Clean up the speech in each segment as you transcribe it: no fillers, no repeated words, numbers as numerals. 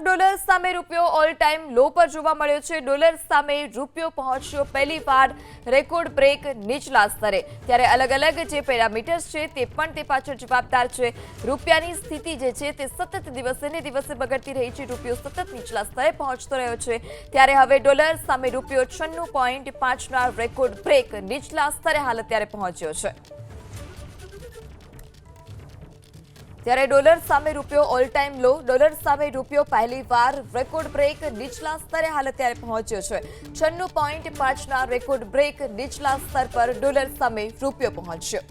Dollar સામે રૂપિયો all time લો પર જોવા મળ્યો છે। ડોલર સામે રૂપિયો પહોંચ્યો પહેલીવાર રેકોર્ડ બ્રેક નીચલા સ્તરે। ત્યારે અલગ અલગ જે પેરામીટર્સ છે તે પણ તે પાછળ જવાબદાર છે। રૂપિયાની સ્થિતિ જે છે તે સતત દિવસે ને દિવસે બગડતી રહી છે। રૂપિયો સતત નીચલા સ્તરે પહોંચતો રહ્યો છે। ત્યારે હવે ડોલર સામે રૂપિયો 96.5ના રેકોર્ડ બ્રેક નીચલા સ્તરે હાલ અત્યારે પહોંચ્યો છે। ત્યારે ડોલર સામે રૂપિયો ઓલ ટાઈમ લો। ડોલર સામે રૂપિયો પહેલીવાર રેકોર્ડ બ્રેક નીચલા સ્તરે હાલ અત્યારે પહોંચ્યો છે। 96.5ના રેકોર્ડ બ્રેક નીચલા સ્તર પર ડોલર સામે રૂપિયો પહોંચ્યો।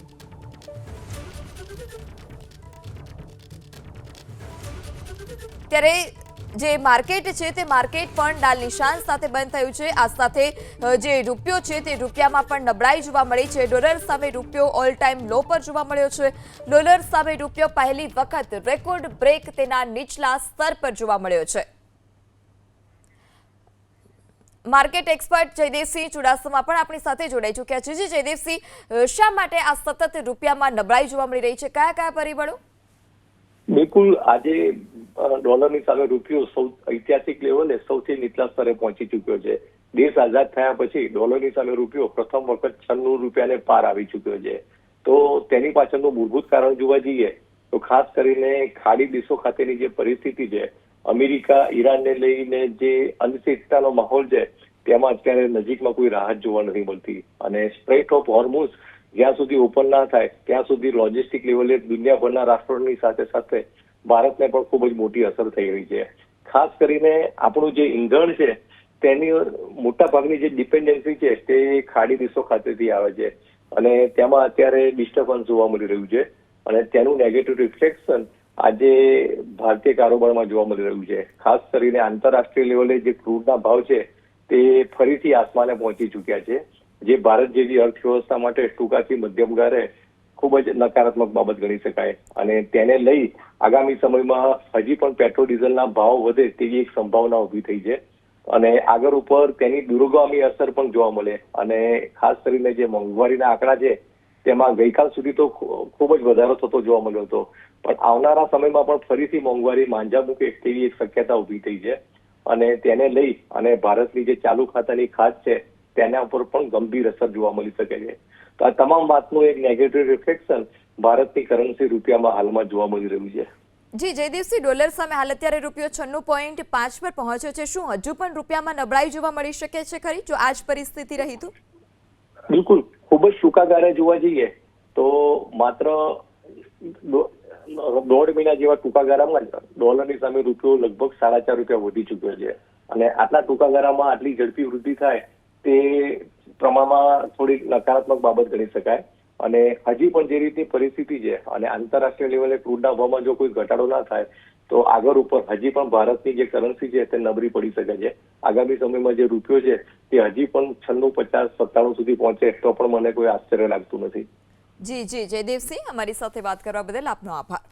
ત્યારે જે માર્કેટ છે તે માર્કેટ પણ ડાલ નિશાન સાથે બંધ થયું છે। આ સાથે જે રૂપિયો છે તે રૂપિયામાં પણ નબળાઈ જોવા મળી છે। ડોલર સામે રૂપિયો ઓલ ટાઈમ લો પર જોવા મળ્યો છે। ડોલર સામે રૂપિયો પહેલી વખત રેકોર્ડ બ્રેક તેના નીચલા સ્તર પર જોવા મળ્યો છે। માર્કેટ એક્સપર્ટ જયદેવસિંહ ચુડાસમા પણ આપણી સાથે જોડાઈ ચૂક્યા છે। જી જયદેવસિંહ, શા માટે આ સતત રૂપિયામાં નબળાઈ જોવા મળી રહી છે? કયા કયા પરિબળો? બિલકુલ, આજે ડોલરની સામે રૂપિયો ઐતિહાસિક લેવલે સૌથી નીચલા સ્તરે પહોંચી ચૂક્યો છે। દેશ આઝાદ થયા પછી ડોલરની સામે રૂપિયો પ્રથમ વખત 96 રૂપિયાને પાર આવી ચૂક્યો છે। તો તેની પાછળનું મૂળભૂત કારણ જોવા જઈએ તો ખાસ કરીને ખાડી દેશો ખાતેની જે પરિસ્થિતિ છે, અમેરિકા ઈરાનને લઈને જે અનિશ્ચિતતાનો માહોલ છે તેમાં અત્યારે નજીકમાં કોઈ રાહત જોવા નથી મળતી અને સ્ટ્રેટ ઓફ હોર્મુઝ જ્યાં સુધી ઓપન ના થાય ત્યાં સુધી લોજિસ્ટિક લેવલે દુનિયાભરના રાષ્ટ્રોની સાથે સાથે ભારતને પણ ખૂબ જ મોટી અસર થઈ રહી છે। ખાસ કરીને આપણું જે ઈંધણ છે તેની મોટા ભાગની જે ડિપેન્ડન્સી છે તે ખાડી દેશો ખાતેથી આવે છે અને તેમાં અત્યારે ડિસ્ટર્બન્સ જોવા મળી રહ્યું છે અને તેનું નેગેટિવ રિફ્લેક્શન આજે ભારતીય કારોબારમાં જોવા મળી રહ્યું છે। ખાસ કરીને આંતરરાષ્ટ્રીય લેવલે જે ક્રૂડના ભાવ છે તે ફરીથી આસમાને પહોંચી ચૂક્યા છે, જે ભારત જેવી અર્થવ્યવસ્થા માટે ટૂંકાથી મધ્યમ ગાળે ખૂબ જ નકારાત્મક બાબત ગણી શકાય અને તેને લઈ આગામી સમયમાં હજી પણ પેટ્રોલ ડીઝલના ભાવ વધે તેવી એક સંભાવના ઊભી થઈ છે અને આગળ ઉપર તેની દૂરગામી અસર પણ જોવા મળે અને ખાસ કરીને જે મોંઘવારીના આંકડા છે તેમાં ગઈકાલ સુધી તો ખૂબ જ વધારો થતો જોવા મળ્યો હતો, પણ આવનારા સમયમાં પણ ફરીથી મોંઘવારી માંજા મૂકે તેવી એક શક્યતા ઊભી થઈ છે અને તેને લઈ અને ભારતની જે ચાલુ ખાતાની ખાત છે તેના ઉપર પણ ગંભીર અસર જોવા મળી શકે છે। તો આ તમામ વાતનું એક નેગેટિવ રિફ્લેક્શન ભારતની કરન્સી રૂપિયામાં હાલમાં જોવા મળી રહ્યું છે। જી જયદેવસિંહ, ડોલર સામે હાલ અત્યારે રૂપિયો 96.5 પર પહોંચ્યો છે। શું હજુ પણ રૂપિયામાં નબળાઈ જોવા મળી શકે છે ખરી જો આ જ પરિસ્થિતિ રહી તો? બિલકુલ, ખૂબ જ ટૂંકા ગાળે જોવા જઈએ તો માત્ર 1.5 મહિના જેવા ટૂંકા ગાળામાં ડોલરની સામે રૂપિયો લગભગ 4.5 રૂપિયા વધી ચૂક્યો છે અને આટલા ટૂંકા ગાળામાં આટલી ઝડપી વૃદ્ધિ થાય તે પ્રમાણમાં થોડી નકારાત્મક બાબત ગણી શકાય અને હજી પણ જે રીતની પરિસ્થિતિ છે અને આંતરરાષ્ટ્રીય લેવલે ક્રૂડના ભાવમાં જો કોઈ ઘટાડો ના થાય તો આગળ ઉપર હજી પણ ભારતની જે કરન્સી છે તે નબળી પડી શકે છે। આગામી સમયમાં જે રૂપિયો છે તે હજી પણ 96, 50, 97 સુધી પહોંચે તો પણ મને કોઈ આશ્ચર્ય લાગતું નથી। જી જી જયદેવસિંહ, અમારી સાથે વાત કરવા બદલ આપનો આભાર।